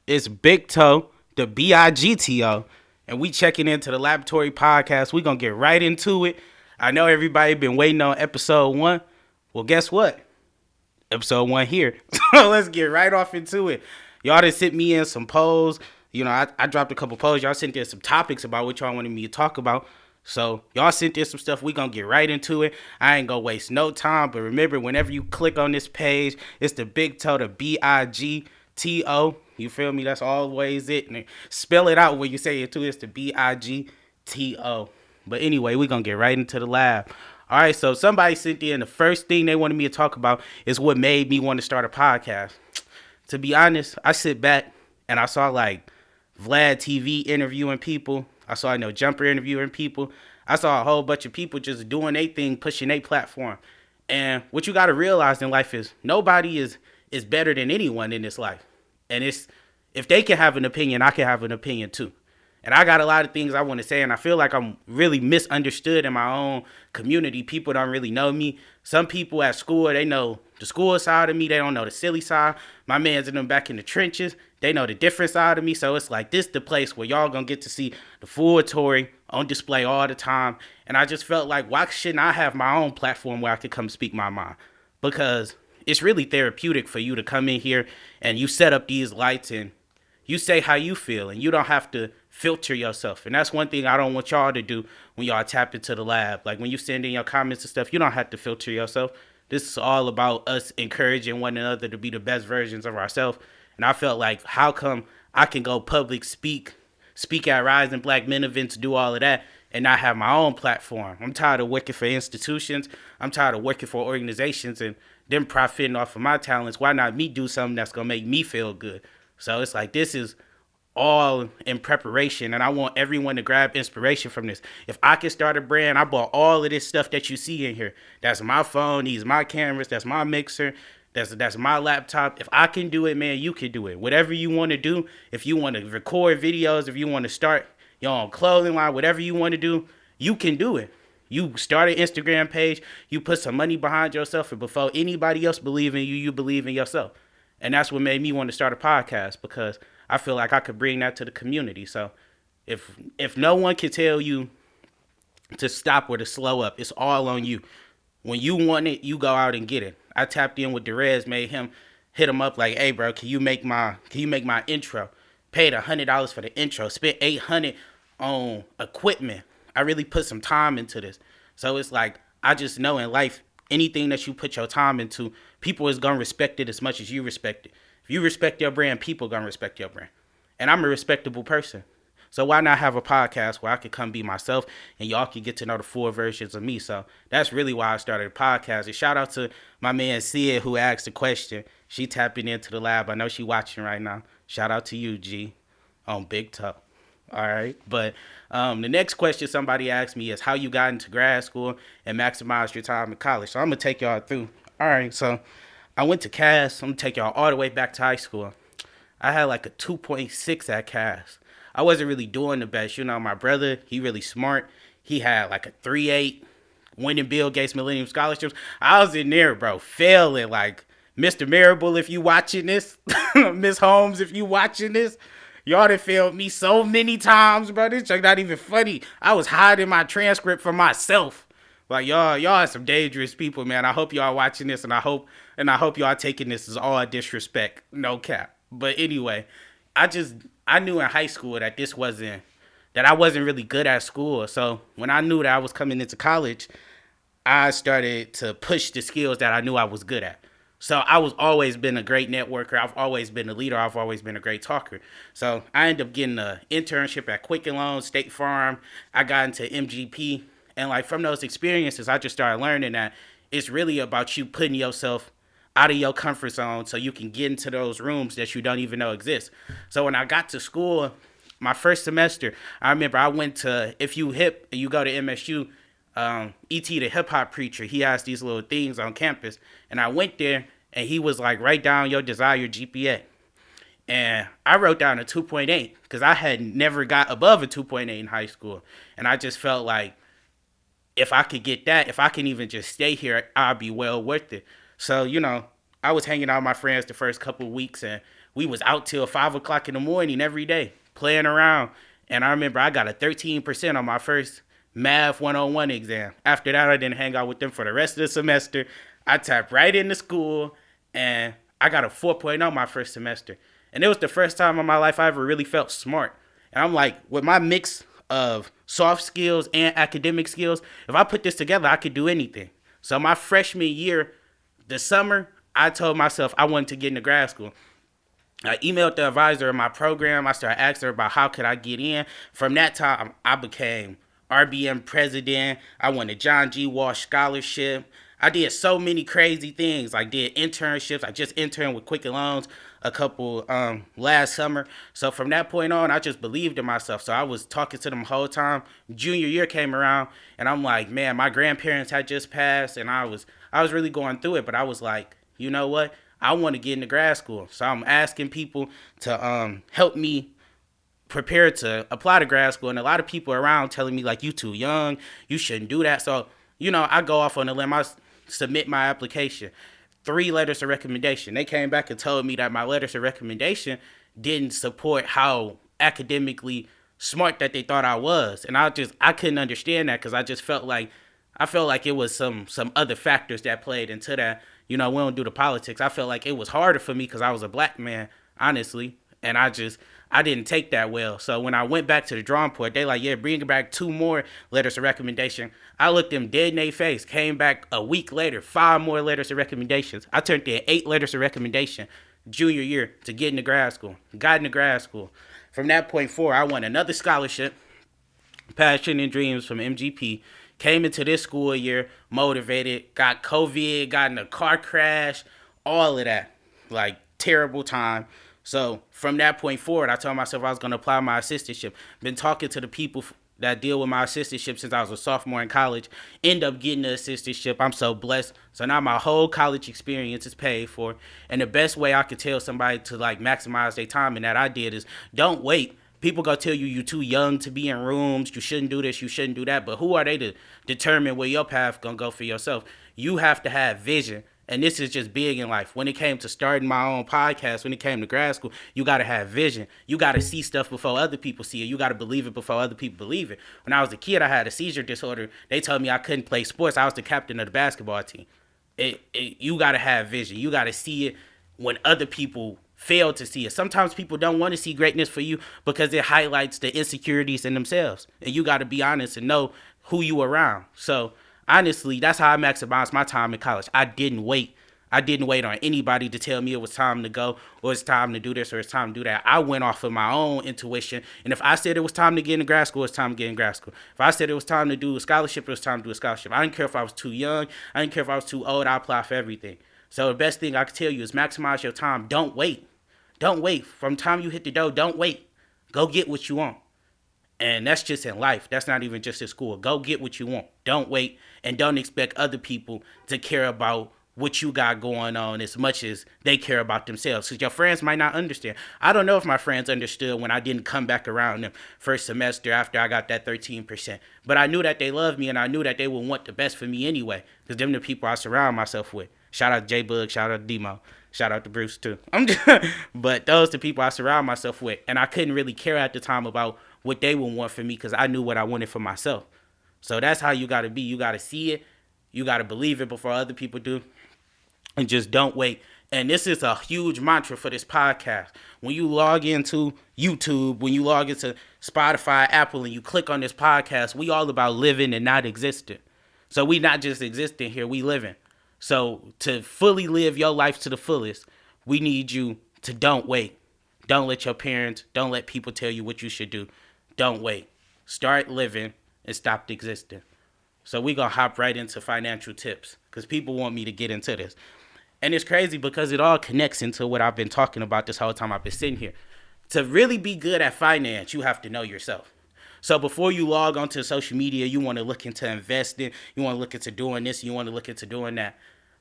It's BIGTO, the BIGTO, and we checking into the Laboratory Podcast. We gonna get right into it. I know everybody been waiting on episode 1. Well, guess what? Episode 1 here. So let's get right off into it. Y'all done sent me in some polls. I dropped a couple polls. Y'all sent in some topics about what y'all wanted me to talk about. So y'all sent in some stuff. We gonna get right into it. I ain't gonna waste no time. But remember, whenever you click on this page, it's the BIGTO, the BIGTO. You feel me? That's always it. And spell it out when you say it too. It's the BIGTO. But anyway, we gonna get right into the lab. All right, so somebody sent in the first thing they wanted me to talk about is what made me want to start a podcast. To be honest, I sit back and I saw like Vlad TV interviewing people. I saw Jumper interviewing people. I saw a whole bunch of people just doing their thing, pushing their platform. And what you got to realize in life is nobody is better than anyone in this life. And it's if they can have an opinion, I can have an opinion too. And I got a lot of things I want to say, and I feel like I'm really misunderstood in my own community. People don't really know me. Some people at school, they know the school side of me. They don't know the silly side. My man's in them back in the trenches. They know the different side of me. So it's like this the place where y'all gonna get to see the full Tory on display all the time. And I just felt like, why shouldn't I have my own platform where I could come speak my mind? Because it's really therapeutic for you to come in here and you set up these lights and you say how you feel, and you don't have to filter yourself. And that's one thing I don't want y'all to do when y'all tap into the lab. Like when you send in your comments and stuff, you don't have to filter yourself. This is all about us encouraging one another to be the best versions of ourselves. And I felt like, how come I can go public speak at Rising Black Men events, do all of that, and not have my own platform? I'm tired of working for institutions. I'm tired of working for organizations and them profiting off of my talents. Why not me do something that's going to make me feel good? So it's like this is all in preparation, and I want everyone to grab inspiration from this. If I can start a brand, I bought all of this stuff that you see in here. That's my phone, these my cameras, that's my mixer, that's my laptop. If I can do it, man, you can do it. Whatever you want to do, if you want to record videos, if you want to start your own clothing line, whatever you want to do, you can do it. You start an Instagram page, you put some money behind yourself, and before anybody else believe in you, you believe in yourself. And that's what made me want to start a podcast, because I feel like I could bring that to the community. So if no one can tell you to stop or to slow up, it's all on you. When you want it, you go out and get it. I tapped in with Derez, made him hit him up like, hey bro, can you make my intro? Paid $100 for the intro, spent $800 on equipment. I really put some time into this. So it's like, I just know in life, anything that you put your time into, people is gonna respect it as much as you respect it. If you respect your brand, people gonna respect your brand. And I'm a respectable person. So why not have a podcast where I could come be myself and y'all can get to know the full versions of me? So that's really why I started a podcast. And shout out to my man Sid who asked the question. She tapping into the lab. I know she watching right now. Shout out to you, G, on BIGTO. All right. But the next question somebody asked me is how you got into grad school and maximized your time in college. So I'm going to take y'all through. All right. So I went to Cass. I'm going to take y'all all the way back to high school. I had like a 2.6 at Cass. I wasn't really doing the best. My brother, he really smart. He had like a 3.8, winning Bill Gates Millennium Scholarships. I was in there, bro, failing. Like, Mr. Marable, if you watching this, Miss Holmes, if you watching this, y'all done failed me so many times, bro. This joke not even funny. I was hiding my transcript from myself. Like y'all are some dangerous people, man. I hope y'all watching this, and I hope y'all taking this as all disrespect. No cap. But anyway, I knew in high school that I wasn't really good at school. So when I knew that I was coming into college, I started to push the skills that I knew I was good at. So I was always been a great networker. I've always been a leader. I've always been a great talker. So I ended up getting an internship at Quicken Loans, State Farm. I got into MGP. And like from those experiences, I just started learning that it's really about you putting yourself out of your comfort zone so you can get into those rooms that you don't even know exist. So when I got to school, my first semester, I remember I went to, if you hip, you go to MSU, E.T. the hip hop preacher, he has these little things on campus. And I went there and he was like, write down your desired GPA. And I wrote down a 2.8 because I had never got above a 2.8 in high school. And I just felt like if I could get that, if I can even just stay here, I'd be well worth it. So, I was hanging out with my friends the first couple of weeks and we was out till 5 o'clock in the morning every day playing around. And I remember I got a 13% on my first math 101 exam. After that, I didn't hang out with them for the rest of the semester. I tapped right into school, and I got a 4.0 my first semester. And it was the first time in my life I ever really felt smart. And I'm like, with my mix of soft skills and academic skills, if I put this together, I could do anything. So my freshman year, the summer, I told myself I wanted to get into grad school. I emailed the advisor of my program. I started asking her about how could I get in. From that time, I became RBM president. I won the John G. Walsh scholarship. I did so many crazy things. I did internships. I just interned with Quicken Loans a couple last summer. So from that point on, I just believed in myself. So I was talking to them the whole time. Junior year came around, and I'm like, man, my grandparents had just passed, and I was really going through it. But I was like, you know what? I want to get into grad school. So I'm asking people to help me prepare to apply to grad school. And a lot of people around telling me, like, you too young, you shouldn't do that. So, I go off on a limb. I submit my application. 3 letters of recommendation. They came back and told me that my letters of recommendation didn't support how academically smart that they thought I was. And I couldn't understand that, because I felt like it was some other factors that played into that. We don't do the politics. I felt like it was harder for me because I was a black man, honestly. And I didn't take that well. So when I went back to the drawing board, they like, yeah, bring back 2 more letters of recommendation. I looked them dead in their face, came back a week later, 5 more letters of recommendations. I turned in 8 letters of recommendation junior year to get into grad school. Got into grad school. From that point forward, I won another scholarship, Passion and Dreams from MGP. Came into this school year motivated, got COVID, got in a car crash, all of that. Like, terrible time. So from that point forward, I told myself I was going to apply my assistantship. Been talking to the people that deal with my assistantship since I was a sophomore in college. End up getting the assistantship. I'm so blessed. So now my whole college experience is paid for. And the best way I could tell somebody to like maximize their time, and that I did, is don't wait. People gonna tell you you're too young to be in rooms. You shouldn't do this. You shouldn't do that. But who are they to determine where your path gonna go for yourself? You have to have vision. And this is just big in life. When it came to starting my own podcast, when it came to grad school, you got to have vision. You got to see stuff before other people see it. You got to believe it before other people believe it. When I was a kid, I had a seizure disorder. They told me I couldn't play sports. I was the captain of the basketball team. You got to have vision. You got to see it when other people fail to see it. Sometimes people don't want to see greatness for you because it highlights the insecurities in themselves. And you got to be honest and know who you around. So honestly, that's how I maximized my time in college. I didn't wait. I didn't wait on anybody to tell me it was time to go, or it's time to do this, or it's time to do that. I went off of my own intuition. And if I said it was time to get into grad school, it's time to get in grad school. If I said it was time to do a scholarship, it was time to do a scholarship. I didn't care if I was too young. I didn't care if I was too old. I applied for everything. So the best thing I could tell you is maximize your time. Don't wait. Don't wait. From the time you hit the door, don't wait. Go get what you want. And that's just in life. That's not even just in school. Go get what you want. Don't wait. And don't expect other people to care about what you got going on as much as they care about themselves. Because your friends might not understand. I don't know if my friends understood when I didn't come back around them first semester after I got that 13%. But I knew that they loved me, and I knew that they would want the best for me anyway. Because them the people I surround myself with. Shout out to J-Bug. Shout out to Demo. Shout out to Bruce, too. But those the people I surround myself with. And I couldn't really care at the time about what they would want for me because I knew what I wanted for myself. So that's how you got to be. You got to see it. You got to believe it before other people do. And just don't wait. And this is a huge mantra for this podcast. When you log into YouTube, when you log into Spotify, Apple, and you click on this podcast, we all about living and not existing. So we not just existing here, we living. So to fully live your life to the fullest, we need you to don't wait. Don't let your parents, don't let people tell you what you should do. Don't wait. Start living and stop existing. So we're going to hop right into financial tips because people want me to get into this. And it's crazy because it all connects into what I've been talking about this whole time I've been sitting here. To really be good at finance, you have to know yourself. So before you log onto social media, you want to look into investing, you want to look into doing this, you want to look into doing that.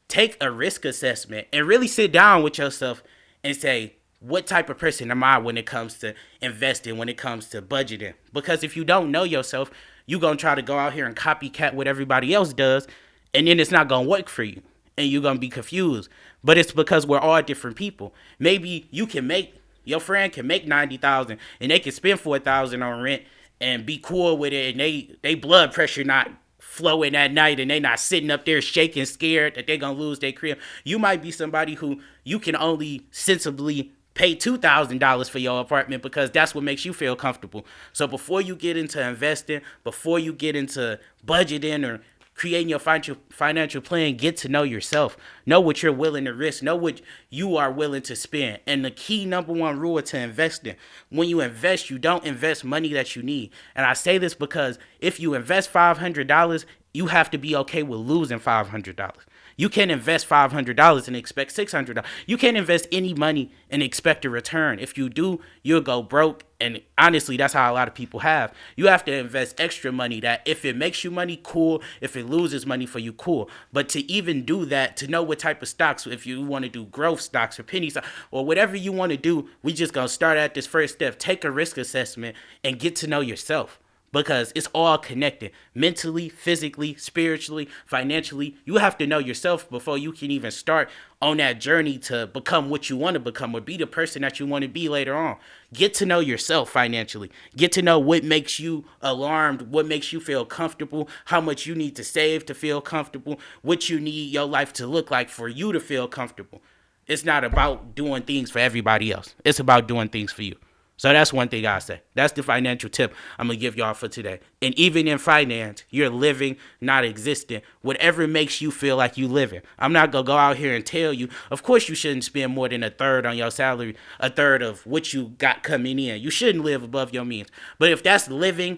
Take a risk assessment and really sit down with yourself and say, what type of person am I when it comes to investing, when it comes to budgeting? Because if you don't know yourself, you're going to try to go out here and copycat what everybody else does, and then it's not going to work for you. and you're gonna be confused. But it's because we're all different people. Maybe your friend can make 90,000 and they can spend 4,000 on rent and be cool with it, and they blood pressure not flowing at night, and they not sitting up there shaking scared that they're gonna lose their crib. You might be somebody who you can only sensibly pay $2,000 for your apartment because that's what makes you feel comfortable. So before you get into investing, before you get into budgeting or creating your financial plan, get to know yourself. Know what you're willing to risk. Know what you are willing to spend. And the key number one rule to investing: when you invest, you don't invest money that you need. And I say this because if you invest $500, you have to be okay with losing $500. You can't invest $500 and expect $600. You can't invest any money and expect a return. If you do, you'll go broke. And honestly, that's how a lot of people have. You have to invest extra money that if it makes you money, cool. If it loses money for you, cool. But to even do that, to know what type of stocks, if you want to do growth stocks or penny stocks or whatever you want to do, we just going to start at this first step. Take a risk assessment and get to know yourself. Because it's all connected. Mentally, physically, spiritually, financially. You have to know yourself before you can even start on that journey to become what you want to become or be the person that you want to be later on. Get to know yourself financially. Get to know what makes you alarmed, what makes you feel comfortable, how much you need to save to feel comfortable, what you need your life to look like for you to feel comfortable. It's not about doing things for everybody else. It's about doing things for you. So that's one thing I say. That's the financial tip I'm going to give y'all for today. And even in finance, you're living, not existing. Whatever makes you feel like you living. I'm not going to go out here and tell you, of course you shouldn't spend more than a third on your salary, a third of what you got coming in. You shouldn't live above your means. But if that's living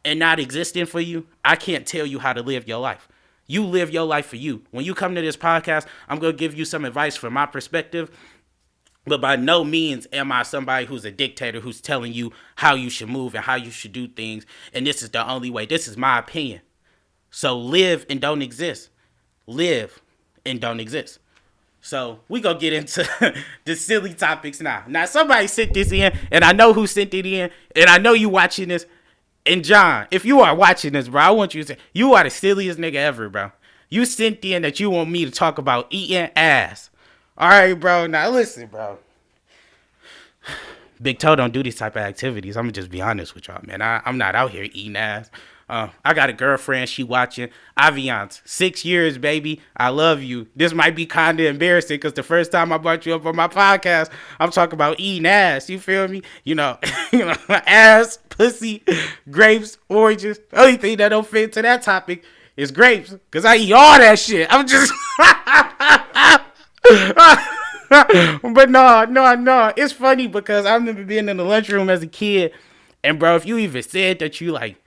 and not existing for you, I can't tell you how to live your life. You live your life for you. When you come to this podcast, I'm going to give you some advice from my perspective. But by no means am I somebody who's a dictator who's telling you how you should move and how you should do things. And this is the only way. This is my opinion. So live and don't exist. Live and don't exist. So we gonna get into the silly topics now. Now somebody sent this in, and I know who sent it in, and I know you watching this. And John, if you are watching this, bro, I want you to say, you are the silliest nigga ever, bro. You sent in that you want me to talk about eating ass. All right, bro. Now listen, bro. BIGTO don't do these type of activities. I'm gonna just be honest with y'all, man. I'm not out here eating ass. I got a girlfriend. She watching. Aviance, 6 years, baby. I love you. This might be kind of embarrassing because the first time I brought you up on my podcast, I'm talking about eating ass. You feel me? You know, ass, pussy, grapes, oranges. The only thing that don't fit to that topic is grapes because I eat all that shit. I'm just. But no. It's funny because I remember being in the lunchroom as a kid, and bro, if you even said that you like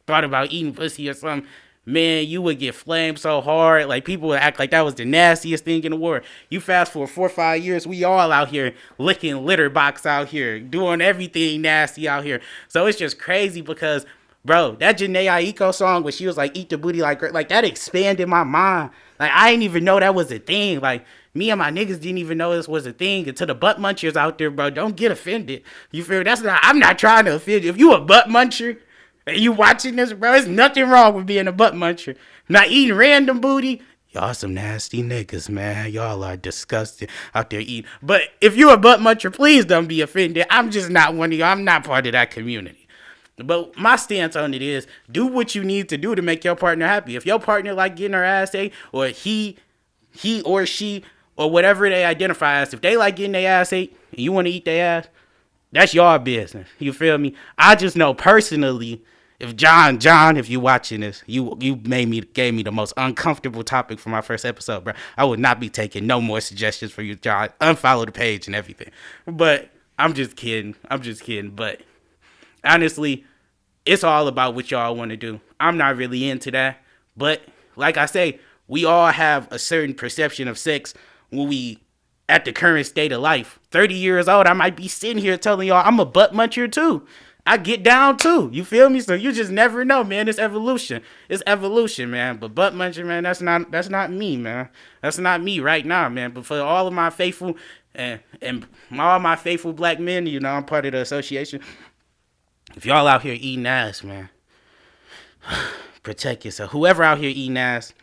thought about eating pussy or something, man, you would get flamed so hard. Like people would act like that was the nastiest thing in the world. You fast forward 4 or 5 years, we all out here licking litter box out here, doing everything nasty out here. So it's just crazy because, bro, that Janae Aiko song where she was like, eat the booty like that expanded my mind. Like, I didn't even know that was a thing. Like, me and my niggas didn't even know this was a thing. And to the butt munchers out there, bro, don't get offended. You feel? I'm not trying to offend you. If you a butt muncher and you watching this, bro, there's nothing wrong with being a butt muncher. Not eating random booty. Y'all some nasty niggas, man. Y'all are disgusting out there eating. But if you a butt muncher, please don't be offended. I'm just not one of you. I'm not part of that community. But my stance on it is do what you need to do to make your partner happy. If your partner like getting her ass ate, or he or she or whatever they identify as, if they like getting their ass ate and you want to eat their ass, that's your business. You feel me? I just know personally, if John, if you watching this, you gave me the most uncomfortable topic for my first episode, bro. I would not be taking no more suggestions for you, John. Unfollow the page and everything. But I'm just kidding. But honestly, it's all about what y'all want to do. I'm not really into that. But like I say, we all have a certain perception of sex when we at the current state of life. 30 years old, I might be sitting here telling y'all I'm a butt muncher too. I get down too. You feel me? So you just never know, man. It's evolution. Man. But butt muncher, man, that's not me, man. That's not me right now, man. But for all of my faithful and all my faithful black men, you know, I'm part of the association. If y'all out here eating ass, man, protect yourself. Whoever out here eating ass,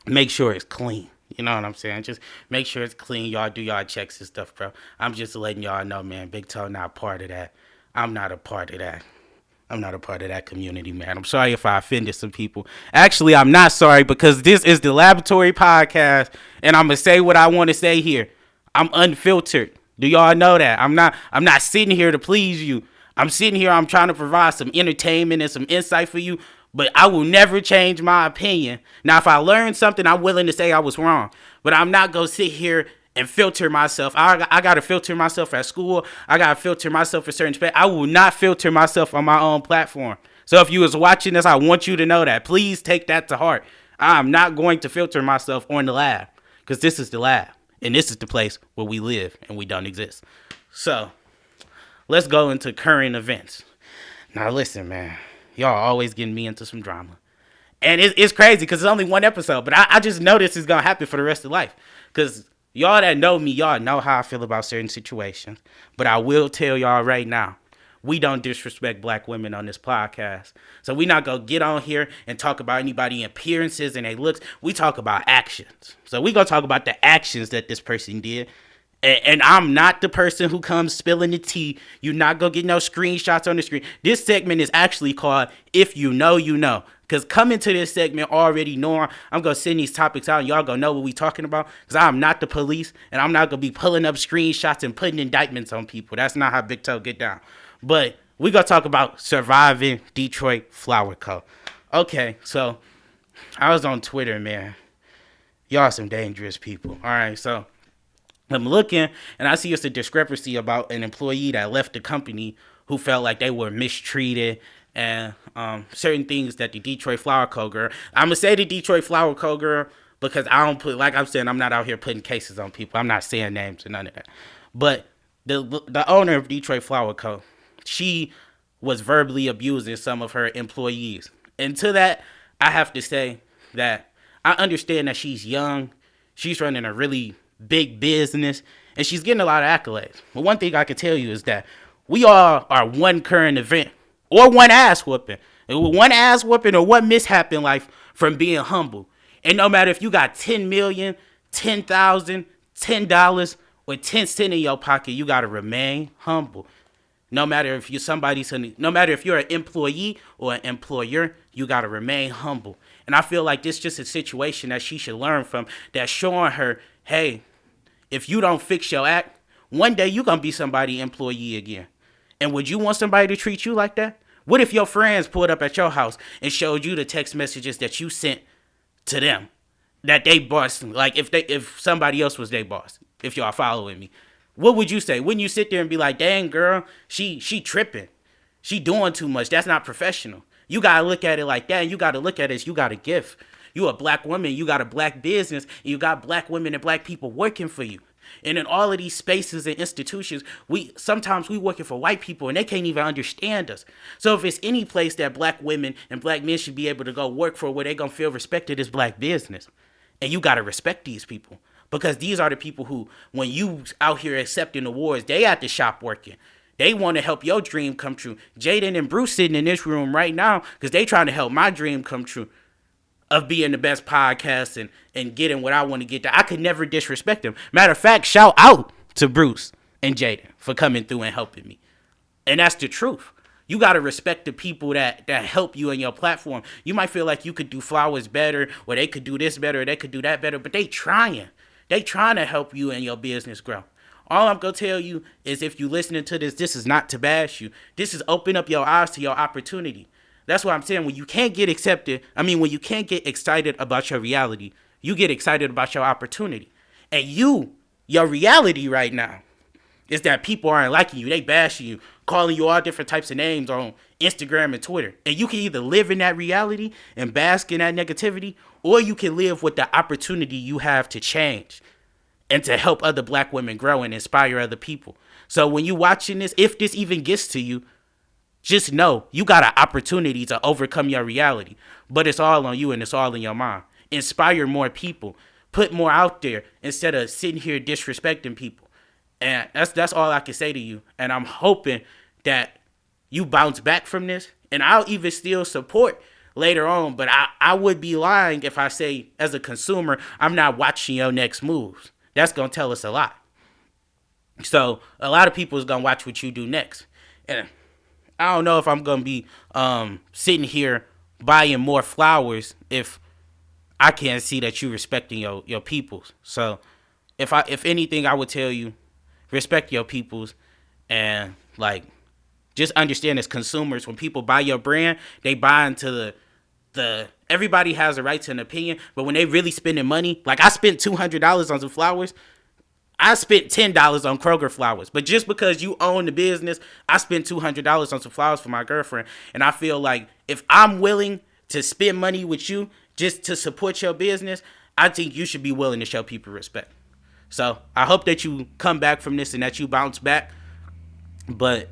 make sure it's clean. You know what I'm saying? Just make sure it's clean. Y'all do y'all checks and stuff, bro. I'm just letting y'all know, man. BIGTO not part of that. I'm not a part of that. I'm not a part of that community, man. I'm sorry if I offended some people. Actually, I'm not sorry because this is the Laboratory Podcast, and I'm gonna say what I want to say here. I'm unfiltered. Do y'all know that? I'm not sitting here to please you. I'm sitting here, I'm trying to provide some entertainment and some insight for you, but I will never change my opinion. Now, if I learn something, I'm willing to say I was wrong, but I'm not going to sit here and filter myself. I got to filter myself at school. I got to filter myself for certain space. I will not filter myself on my own platform. So if you was watching this, I want you to know that. Please take that to heart. I'm not going to filter myself on the lab because this is the lab and this is the place where we live and we don't exist. So let's go into current events. Now, listen, man. Y'all always getting me into some drama. And it's crazy because it's only one episode. But I just know this is going to happen for the rest of life. Because y'all that know me, y'all know how I feel about certain situations. But I will tell y'all right now, we don't disrespect black women on this podcast. So we not going to get on here and talk about anybody appearances and their looks. We talk about actions. So we going to talk about the actions that this person did. And I'm not the person who comes spilling the tea. You're not going to get no screenshots on the screen. This segment is actually called If You Know, You Know. Because coming to this segment already knowing I'm going to send these topics out and y'all going to know what we talking about. Because I'm not the police and I'm not going to be pulling up screenshots and putting indictments on people. That's not how BIGTO get down. But we going to talk about surviving Detroit Flower Co. Okay, so I was on Twitter, man. Y'all some dangerous people. All right, so I'm looking, and I see it's a discrepancy about an employee that left the company who felt like they were mistreated and certain things that the Detroit Flower Co. girl. I'm going to say the Detroit Flower Co. girl because I don't put, like I'm saying, I'm not out here putting cases on people. I'm not saying names or none of that. But the owner of Detroit Flower Co., she was verbally abusing some of her employees. And to that, I have to say that I understand that she's young. She's running a really big business, and she's getting a lot of accolades. But one thing I can tell you is that we all are one current event or one ass whooping. One ass whooping or one mishap in life from being humble. And no matter if you got 10 million, 10,000, $10, or 10 cents in your pocket, you got to remain humble. No matter if no matter if you're an employee or an employer, you got to remain humble. And I feel like this is just a situation that she should learn from, that's showing her, hey, if you don't fix your act, one day you're going to be somebody's employee again. And would you want somebody to treat you like that? What if your friends pulled up at your house and showed you the text messages that you sent to them? That they boss, like if somebody else was their boss, if y'all following me. What would you say? Wouldn't you sit there and be like, dang, girl, she tripping. She doing too much. That's not professional. You got to look at it like that. And you got to look at it as you got a gift. You a black woman. You got a black business. And you got black women and black people working for you. And in all of these spaces and institutions, sometimes we working for white people and they can't even understand us. So if it's any place that black women and black men should be able to go work for where they going to feel respected, is black business. And you got to respect these people. Because these are the people who, when you out here accepting awards, they at the shop working. They want to help your dream come true. Jaden and Bruce sitting in this room right now because they trying to help my dream come true of being the best podcast and getting what I want to get. I could never disrespect them. Matter of fact, shout out to Bruce and Jaden for coming through and helping me. And that's the truth. You got to respect the people that help you in your platform. You might feel like you could do flowers better, or they could do this better, or they could do that better, but they trying. They trying to help you in your business grow. All I'm going to tell you is if you listening to this is not to bash you. This is open up your eyes to your opportunity. That's what I'm saying. When you can't get when you can't get excited about your reality, you get excited about your opportunity. And your reality right now is that people aren't liking you. They bashing you, calling you all different types of names on Instagram and Twitter. And you can either live in that reality and bask in that negativity, or you can live with the opportunity you have to change and to help other black women grow and inspire other people. So when you watching this, if this even gets to you, just know you got an opportunity to overcome your reality. But it's all on you and it's all in your mind. Inspire more people. Put more out there instead of sitting here disrespecting people. And that's all I can say to you. And I'm hoping that you bounce back from this. And I'll even still support later on. But I would be lying if I say, as a consumer, I'm not watching your next moves. That's going to tell us a lot. So a lot of people is going to watch what you do next. And I don't know if I'm going to be sitting here buying more flowers if I can't see that you respecting your peoples. So if anything, I would tell you, respect your peoples, and like, just understand as consumers, when people buy your brand, they buy into the everybody has a right to an opinion, but when they really spending money, like I spent $200 on some flowers, I spent $10 on Kroger flowers. But just because you own the business, I spent $200 on some flowers for my girlfriend. And I feel like if I'm willing to spend money with you just to support your business, I think you should be willing to show people respect. So I hope that you come back from this and that you bounce back. But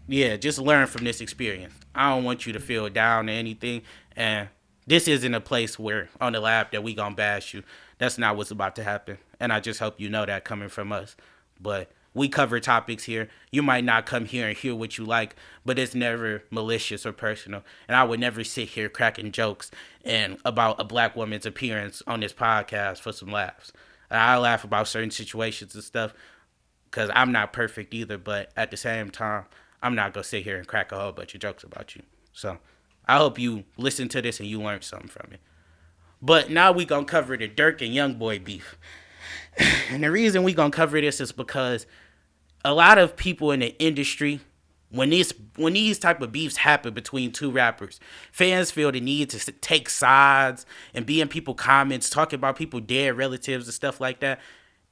yeah, just learn from this experience. I don't want you to feel down or anything. And this isn't a place where on the lab that we gonna bash you. That's not what's about to happen. And I just hope you know that coming from us. But we cover topics here. You might not come here and hear what you like, but it's never malicious or personal. And I would never sit here cracking jokes and about a black woman's appearance on this podcast for some laughs. I laugh about certain situations and stuff because I'm not perfect either. But at the same time, I'm not going to sit here and crack a whole bunch of jokes about you. So I hope you listen to this and you learn something from it. But now we going to cover the Durk and YB beef. And the reason we going to cover this is because a lot of people in the industry, when these type of beefs happen between two rappers, fans feel the need to take sides and be in people's comments, talking about people dead relatives and stuff like that.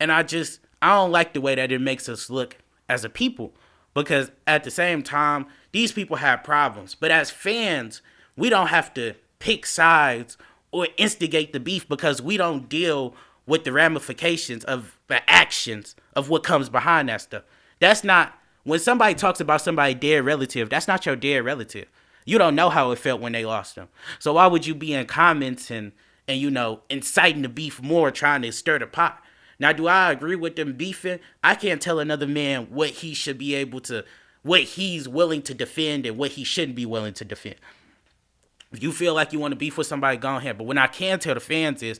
And I don't like the way that it makes us look as a people. Because at the same time, these people have problems. But as fans, we don't have to pick sides or instigate the beef because we don't deal with the ramifications of the actions of what comes behind that stuff. That's not, when somebody talks about somebody dead relative, that's not your dead relative. You don't know how it felt when they lost them. So why would you be in comments and inciting the beef more, trying to stir the pot? Now, do I agree with them beefing? I can't tell another man what he should be able to, what he's willing to defend and what he shouldn't be willing to defend. If you feel like you want to beef with somebody, go ahead. But what I can tell the fans is,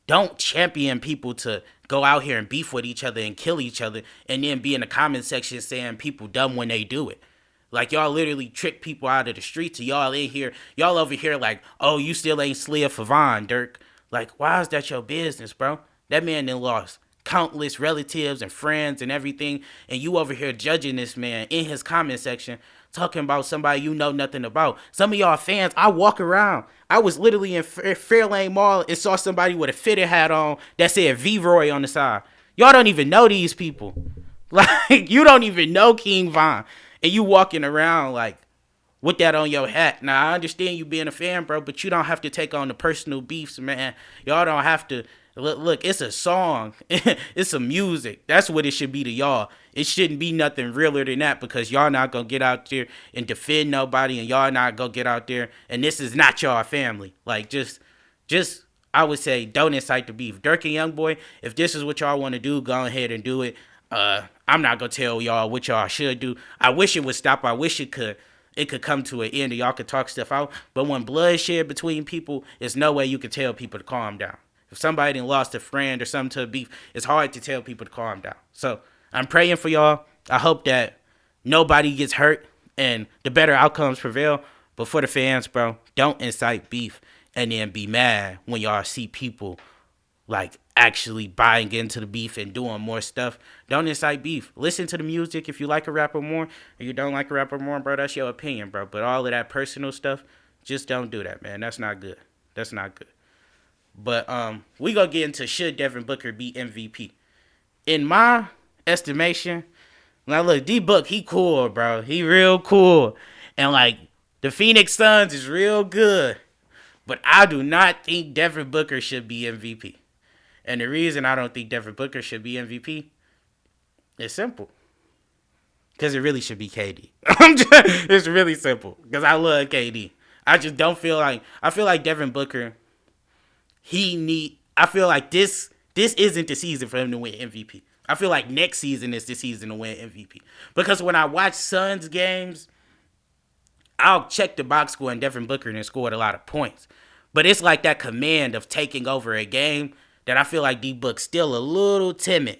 don't champion people to go out here and beef with each other and kill each other and then be in the comment section saying people dumb when they do it. Like, y'all literally trick people out of the streets and y'all over here like, oh, you still ain't slid for Von, Durk. Like, why is that your business, bro? That man then lost countless relatives and friends and everything, and you over here judging this man in his comment section, talking about somebody you know nothing about. Some of y'all fans, I walk around. I was literally in Fairlane Mall and saw somebody with a fitted hat on that said V-Roy on the side. Y'all don't even know these people. Like, you don't even know King Von, and you walking around like with that on your hat. Now, I understand you being a fan, bro, but you don't have to take on the personal beefs, man. Y'all don't have to. Look, it's a song. It's some music. That's what it should be to y'all. It shouldn't be nothing realer than that because y'all not going to get out there and defend nobody, and y'all not going to get out there, and this is not y'all family. Like, just I would say, don't incite the beef. Durk and YoungBoy, if this is what y'all want to do, go ahead and do it. I'm not going to tell y'all what y'all should do. I wish it would stop. I wish it could come to an end and y'all could talk stuff out. But when bloodshed between people, there's no way you can tell people to calm down. If somebody lost a friend or something to a beef, it's hard to tell people to calm down. So I'm praying for y'all. I hope that nobody gets hurt and the better outcomes prevail. But for the fans, bro, don't incite beef and then be mad when y'all see people like actually buying into the beef and doing more stuff. Don't incite beef. Listen to the music if you like a rapper more or you don't like a rapper more, bro. That's your opinion, bro. But all of that personal stuff, just don't do that, man. That's not good. That's not good. But we gonna get into should Devin Booker be MVP. In my estimation, now look, D-Book, he cool, bro. He real cool. And like the Phoenix Suns is real good. But I do not think Devin Booker should be MVP. And the reason I don't think Devin Booker should be MVP is simple. Because it really should be KD. It's really simple. Because I love KD. I just don't feel like, I feel like Devin Booker, I feel like this isn't the season for him to win MVP. I feel like next season is the season to win MVP. Because when I watch Suns games, I'll check the box score, and Devin Booker and scored a lot of points. But it's like that command of taking over a game that I feel like D Book's still a little timid.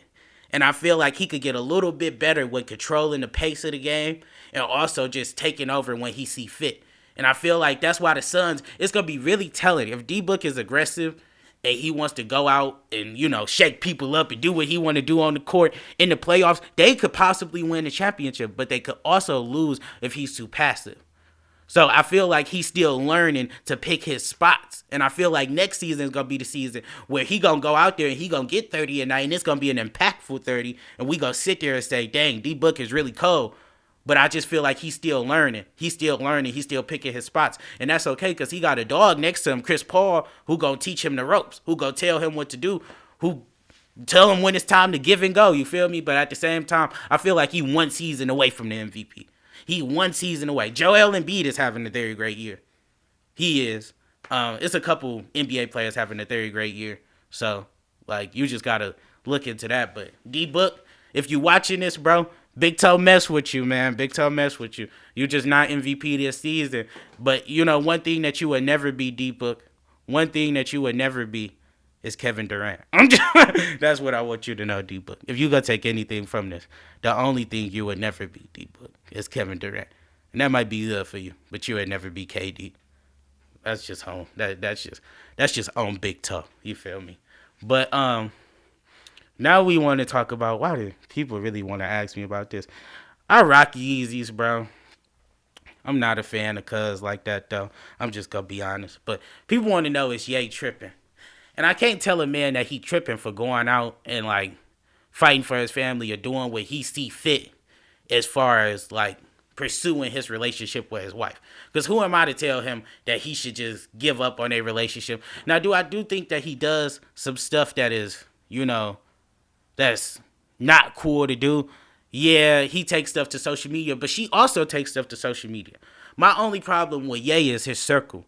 And I feel like he could get a little bit better when controlling the pace of the game and also just taking over when he see fit. And I feel like that's why the Suns, it's going to be really telling. If D Book is aggressive and he wants to go out and, shake people up and do what he want to do on the court in the playoffs, they could possibly win the championship, but they could also lose if he's too passive. So I feel like he's still learning to pick his spots. And I feel like next season is going to be the season where he going to go out there and he going to get 30 a night, and it's going to be an impactful 30. And we going to sit there and say, dang, D-Book is really cold. But I just feel like he's still learning. He's still learning. He's still picking his spots. And that's okay because he got a dog next to him, Chris Paul, who going to teach him the ropes, who going to tell him what to do, who tell him when it's time to give and go. You feel me? But at the same time, I feel like he one season away from the MVP. He one season away. Joel Embiid is having a very great year. He is. It's a couple NBA players having a very great year. So, you just got to look into that. But D-Book, if you watching this, bro, BIGTO mess with you, man. BIGTO mess with you. You just not MVP this season. But, one thing that you would never be, D-Book, one thing that you would never be is Kevin Durant. That's what I want you to know, D-Book. If you gonna take anything from this, the only thing you would never be, D-Book, is Kevin Durant. And that might be good for you, but you would never be KD. That's just home. That's just on big toe. You feel me? But now we want to talk about, why do people really want to ask me about this? I rock Yeezys, bro. I'm not a fan of Cuz like that though. I'm just gonna be honest. But people want to know, is Ye tripping? And I can't tell a man that he tripping for going out and fighting for his family or doing what he see fit as far as pursuing his relationship with his wife. Because who am I to tell him that he should just give up on a relationship? Now, I do think that he does some stuff that is, that's not cool to do. Yeah, he takes stuff to social media, but she also takes stuff to social media. My only problem with Ye is his circle.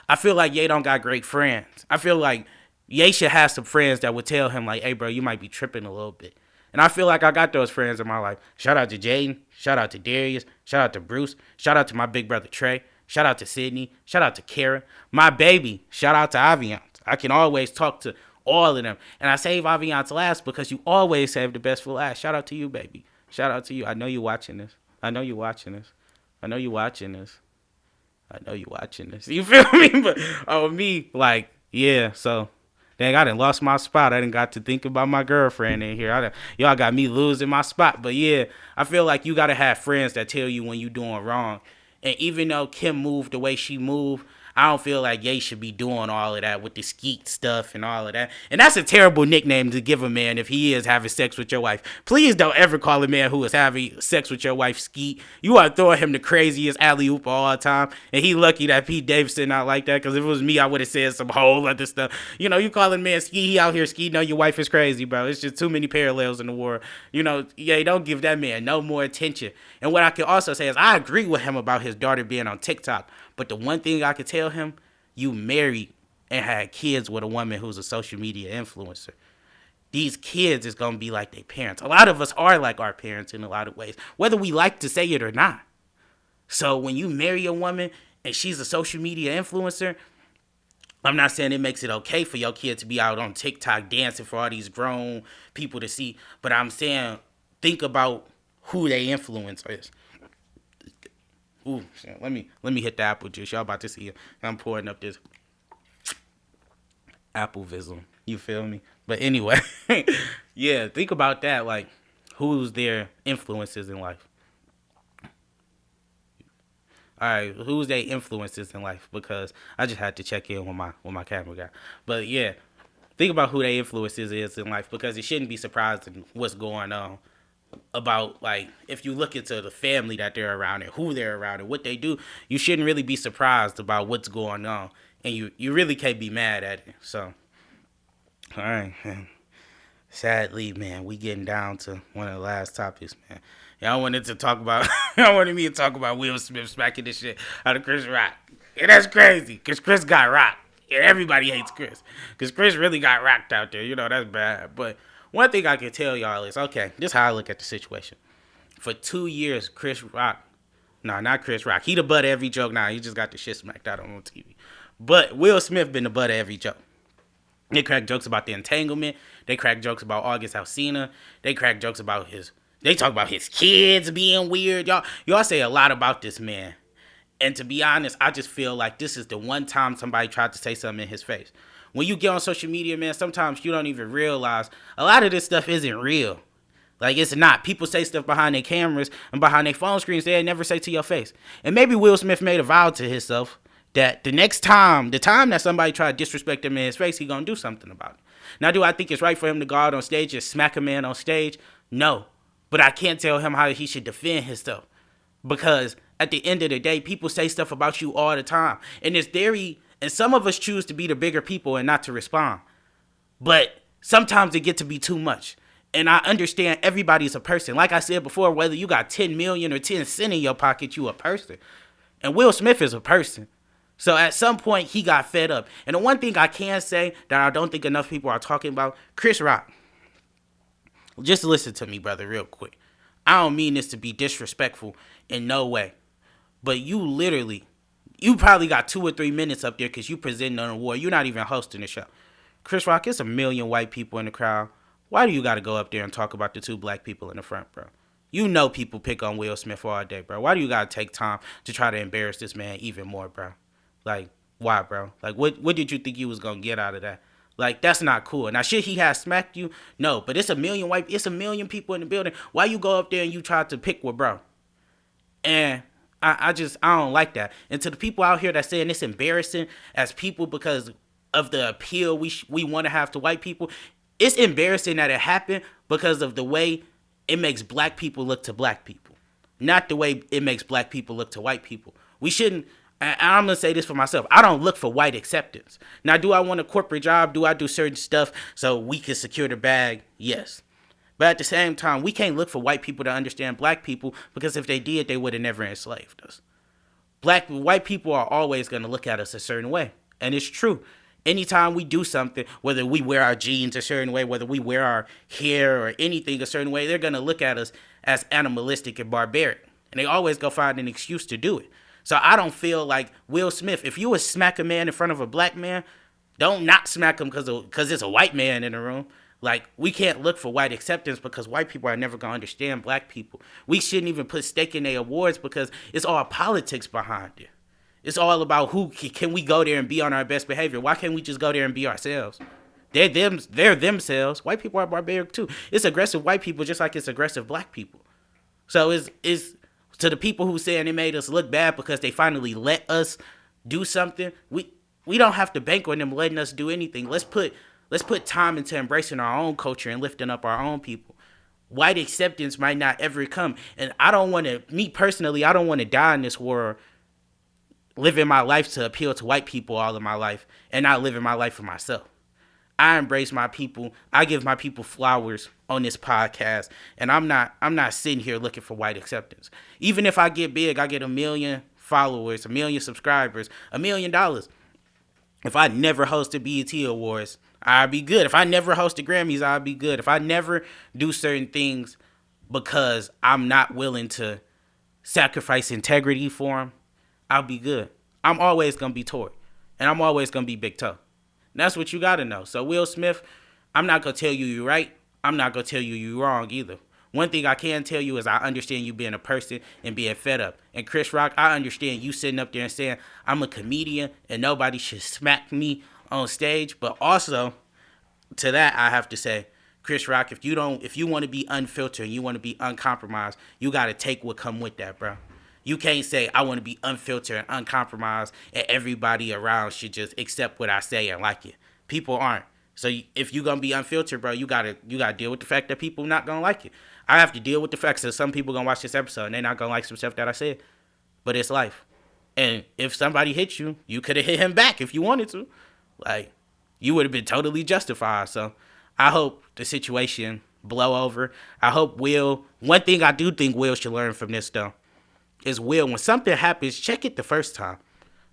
I feel like Ye don't got great friends. I feel like Ye should have some friends that would tell him, hey, bro, you might be tripping a little bit. And I feel like I got those friends in my life. Shout out to Jaden. Shout out to Darius. Shout out to Bruce. Shout out to my big brother Trey. Shout out to Sydney. Shout out to Kara. My baby. Shout out to Aviance. I can always talk to all of them. And I save Aviance last because you always save the best for last. Shout out to you, baby. Shout out to you. I know you're watching this. I know you're watching this. I know you're watching this. I know you're watching this. You feel me? But me, yeah, so dang, I done lost my spot. I done got to think about my girlfriend in here. Y'all got me losing my spot. But yeah, I feel like you got to have friends that tell you when you doing wrong. And even though Kim moved the way she moved, I don't feel like Ye should be doing all of that with the skeet stuff and all of that. And that's a terrible nickname to give a man if he is having sex with your wife. Please don't ever call a man who is having sex with your wife skeet. You are throwing him the craziest alley-oop all the time. And he lucky that Pete Davidson not like that, because if it was me, I would have said some whole other stuff. You calling a man skeet, he out here skeet. No, your wife is crazy, bro. It's just too many parallels in the world. Yeah, don't give that man no more attention. And what I can also say is I agree with him about his daughter being on TikTok. But the one thing I could tell him, you married and had kids with a woman who's a social media influencer. These kids is going to be like their parents. A lot of us are like our parents in a lot of ways, whether we like to say it or not. So when you marry a woman and she's a social media influencer, I'm not saying it makes it okay for your kid to be out on TikTok dancing for all these grown people to see. But I'm saying think about who they influence is. Ooh, let me hit the apple juice. Y'all about to see it. I'm pouring up this apple vism. You feel me? But anyway, yeah, think about that. Who's their influences in life? All right, who's their influences in life? Because I just had to check in with my camera guy. But yeah, think about who their influences is in life, because it shouldn't be surprising what's going on. About if you look into the family that they're around and who they're around and what they do, you shouldn't really be surprised about what's going on, and you really can't be mad at it. So, all right, man. Sadly, man, we getting down to one of the last topics, man. Y'all wanted to talk about, y'all wanted me to talk about Will Smith smacking this shit out of Chris Rock, and that's crazy because Chris got rocked, and everybody hates Chris because Chris really got rocked out there. That's bad, but. One thing I can tell y'all is, okay, this is how I look at the situation. For 2 years, Chris Rock Nah, not Chris Rock. He the butt of every joke. Nah, he just got the shit smacked out on TV. But Will Smith been the butt of every joke. They crack jokes about the entanglement. They crack jokes about August Alsina. They crack jokes about his. They talk about his kids being weird. Y'all say a lot about this man. And to be honest, I just feel like this is the one time somebody tried to say something in his face. When you get on social media, man, sometimes you don't even realize a lot of this stuff isn't real. Like, it's not. People say stuff behind their cameras and behind their phone screens they never say to your face. And maybe Will Smith made a vow to himself that the next time, the time that somebody try to disrespect him in his face, he gonna do something about it. Now, do I think it's right for him to go out on stage and smack a man on stage? No. But I can't tell him how he should defend himself. Because at the end of the day, people say stuff about you all the time. And it's very, and some of us choose to be the bigger people and not to respond. But sometimes it get to be too much. And I understand everybody's a person. Like I said before, whether you got 10 million or 10 cents in your pocket, you a person. And Will Smith is a person. So at some point, he got fed up. And the one thing I can say that I don't think enough people are talking about, Chris Rock. Just listen to me, brother, real quick. I don't mean this to be disrespectful in no way. But you probably got 2 or 3 minutes up there because you presenting an award. You're not even hosting the show. Chris Rock, it's a million white people in the crowd. Why do you got to go up there and talk about the 2 black people in the front, bro? You know people pick on Will Smith all day, bro. Why do you got to take time to try to embarrass this man even more, bro? Like, why, bro? Like, what did you think you was going to get out of that? Like, that's not cool. Now, should he have smacked you? No, but it's a million people in the building. Why you go up there and you try to pick with bro? And I don't like that. And to the people out here that saying it's embarrassing as people because of the appeal we want to have to white people, it's embarrassing that it happened because of the way it makes black people look to black people, not the way it makes black people look to white people. We shouldn't, and I'm going to say this for myself, I don't look for white acceptance. Now, do I want a corporate job? Do I do certain stuff so we can secure the bag? Yes. But at the same time, we can't look for white people to understand black people because if they did, they would have never enslaved us. White people are always going to look at us a certain way. And it's true. Anytime we do something, whether we wear our jeans a certain way, whether we wear our hair or anything a certain way, they're going to look at us as animalistic and barbaric. And they always go find an excuse to do it. So I don't feel like Will Smith, if you would smack a man in front of a black man, don't not smack him because it's a white man in the room. Like, we can't look for white acceptance because white people are never going to understand black people. We shouldn't even put stake in their awards because it's all politics behind it. It's all about who can we go there and be on our best behavior. Why can't we just go there and be ourselves? They're themselves. White people are barbaric too. It's aggressive white people just like it's aggressive black people. So it's to the people who saying it made us look bad because they finally let us do something. We don't have to bank on them letting us do anything. Let's put time into embracing our own culture and lifting up our own people. White acceptance might not ever come. And I don't want to die in this world living my life to appeal to white people all of my life and not living my life for myself. I embrace my people. I give my people flowers on this podcast. And I'm not sitting here looking for white acceptance. Even if I get big, I get 1 million followers, 1 million subscribers, $1 million. If I never hosted BET Awards, I'd be good. If I never hosted Grammys, I'd be good. If I never do certain things because I'm not willing to sacrifice integrity for them, I'll be good. I'm always going to be TORY. And I'm always going to be BIGTO. And that's what you got to know. So Will Smith, I'm not going to tell you you're right. I'm not going to tell you you're wrong either. One thing I can tell you is I understand you being a person and being fed up. And Chris Rock, I understand you sitting up there and saying, I'm a comedian and nobody should smack me on stage. But also, to that, I have to say, Chris Rock, if you want to be unfiltered and you want to be uncompromised, you got to take what come with that, bro. You can't say, I want to be unfiltered and uncompromised and everybody around should just accept what I say and like it. People aren't. So if you're going to be unfiltered, bro, you gotta deal with the fact that people not going to like it. I have to deal with the fact that some people going to watch this episode and they're not going to like some stuff that I said. But it's life. And if somebody hits you, you could have hit him back if you wanted to. Like, you would have been totally justified. So I hope the situation blow over. I hope one thing I do think Will should learn from this, though, is when something happens, check it the first time.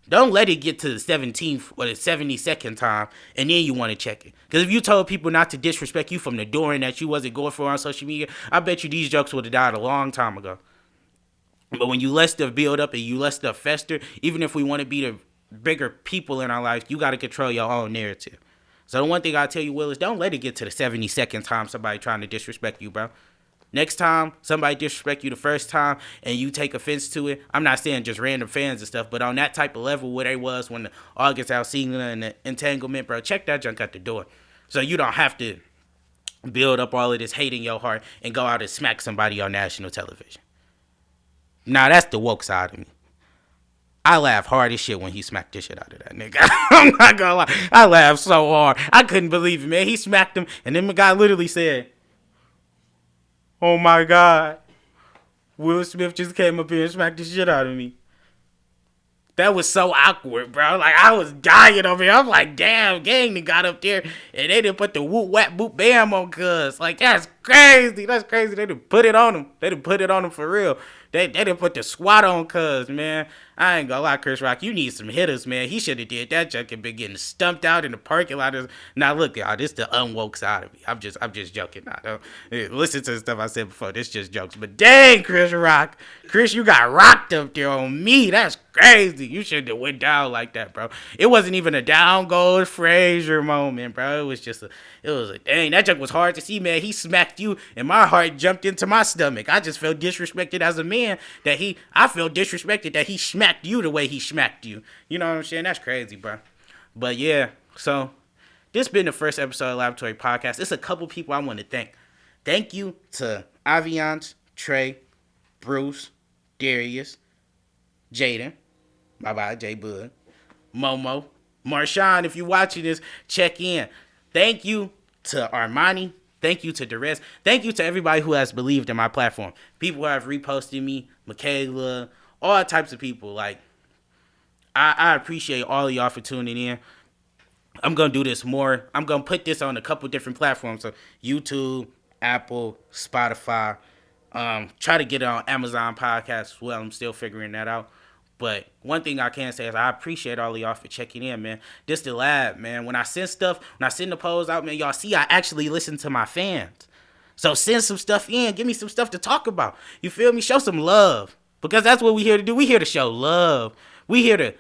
Don't let it get to the 17th or the 72nd time and then you want to check it. Because if you told people not to disrespect you from the door and that you wasn't going for on social media, I bet you these jokes would have died a long time ago. But when you let stuff build up and you let stuff fester, even if we want to be the bigger people in our life, you got to control your own narrative. So the one thing I tell you, Will, is don't let it get to the 72nd time somebody trying to disrespect you, bro. Next time somebody disrespect you the first time and you take offense to it, I'm not saying just random fans and stuff, but on that type of level where they was when the August Alsina and the entanglement, bro, check that junk at the door. So you don't have to build up all of this hate in your heart and go out and smack somebody on national television. Nah, that's the woke side of me. I laugh hard as shit when he smacked the shit out of that nigga. I'm not gonna lie. I laughed so hard. I couldn't believe it, man. He smacked him, and then the guy literally said, "Oh my God, Will Smith just came up here and smacked the shit out of me." That was so awkward, bro. Like, I was dying over here. I'm like, damn, gang, they got up there and they didn't put the whoop, whap, boop, bam on cuz. Like, that's crazy. That's crazy. They didn't put it on him. They didn't put it on him for real. They didn't put the squat on cuz, man. I ain't gonna lie, Chris Rock. You need some hitters, man. He should have did that junk and been getting stumped out in the parking lot. Now, look, y'all, this the unwoke side of me. I'm just joking now. Listen to the stuff I said before. This just jokes. But dang, Chris Rock. Chris, you got rocked up there on me. That's crazy. You shouldn't have went down like that, bro. It wasn't even a down goes Frazier moment, bro. It was just dang, that junk was hard to see, man. He smacked you and my heart jumped into my stomach. I just felt disrespected as a man I felt disrespected that he smacked you the way he smacked you. You know what I'm saying? That's crazy, bro. But yeah, so this been the first episode of Laboratory Podcast. It's a couple people I want to thank. Thank you to Aviance, Trey, Bruce, Darius, Jaden, bye-bye, J-Bud, Momo, Marshawn, if you're watching this, check in. Thank you to Armani. Thank you to Derez. Thank you to everybody who has believed in my platform. People who have reposted me, Michaela, all types of people. Like, I appreciate all of y'all for tuning in. I'm going to do this more. I'm going to put this on a couple different platforms. So YouTube, Apple, Spotify. Try to get it on Amazon Podcasts as well. I'm still figuring that out. But one thing I can say is I appreciate all of y'all for checking in, man. This the lab, man. When I send the polls out, man, y'all see I actually listen to my fans. So send some stuff in. Give me some stuff to talk about. You feel me? Show some love. Because that's what we here to do. We here to show love. We here to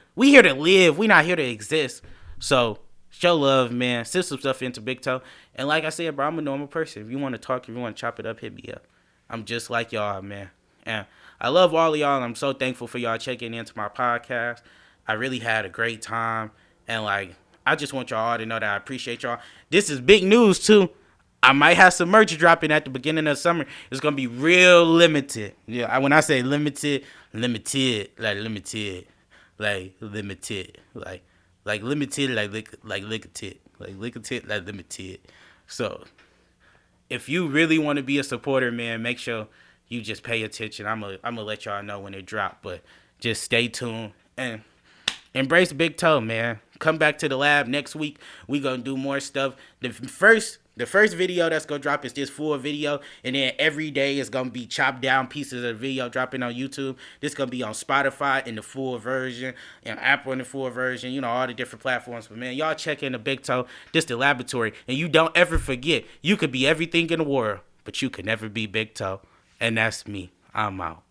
live. We not here to exist. So show love, man. Send some stuff into BIGTO. And like I said, bro, I'm a normal person. If you want to talk, if you want to chop it up, hit me up. I'm just like y'all, man. And I love all of y'all, and I'm so thankful for y'all checking into my podcast. I really had a great time, and, like, I just want y'all all to know that I appreciate y'all. This is big news, too. I might have some merch dropping at the beginning of summer. It's going to be real limited. Yeah, when I say limited, limited, like limited, like limited, like limited, like limited, like limited, like limited. So if you really want to be a supporter, man, make sure you just pay attention. I'm gonna let y'all know when it drop, but just stay tuned and embrace BIGTO, man. Come back to the lab next week. We gonna do more stuff. The first video that's gonna drop is this full video, and then every day is gonna be chopped down pieces of the video dropping on YouTube. This gonna be on Spotify in the full version, and Apple in the full version. You know, all the different platforms. But man, y'all check in the BIGTO. This the laboratory, and you don't ever forget you could be everything in the world, but you could never be BIGTO. And that's me. I'm out.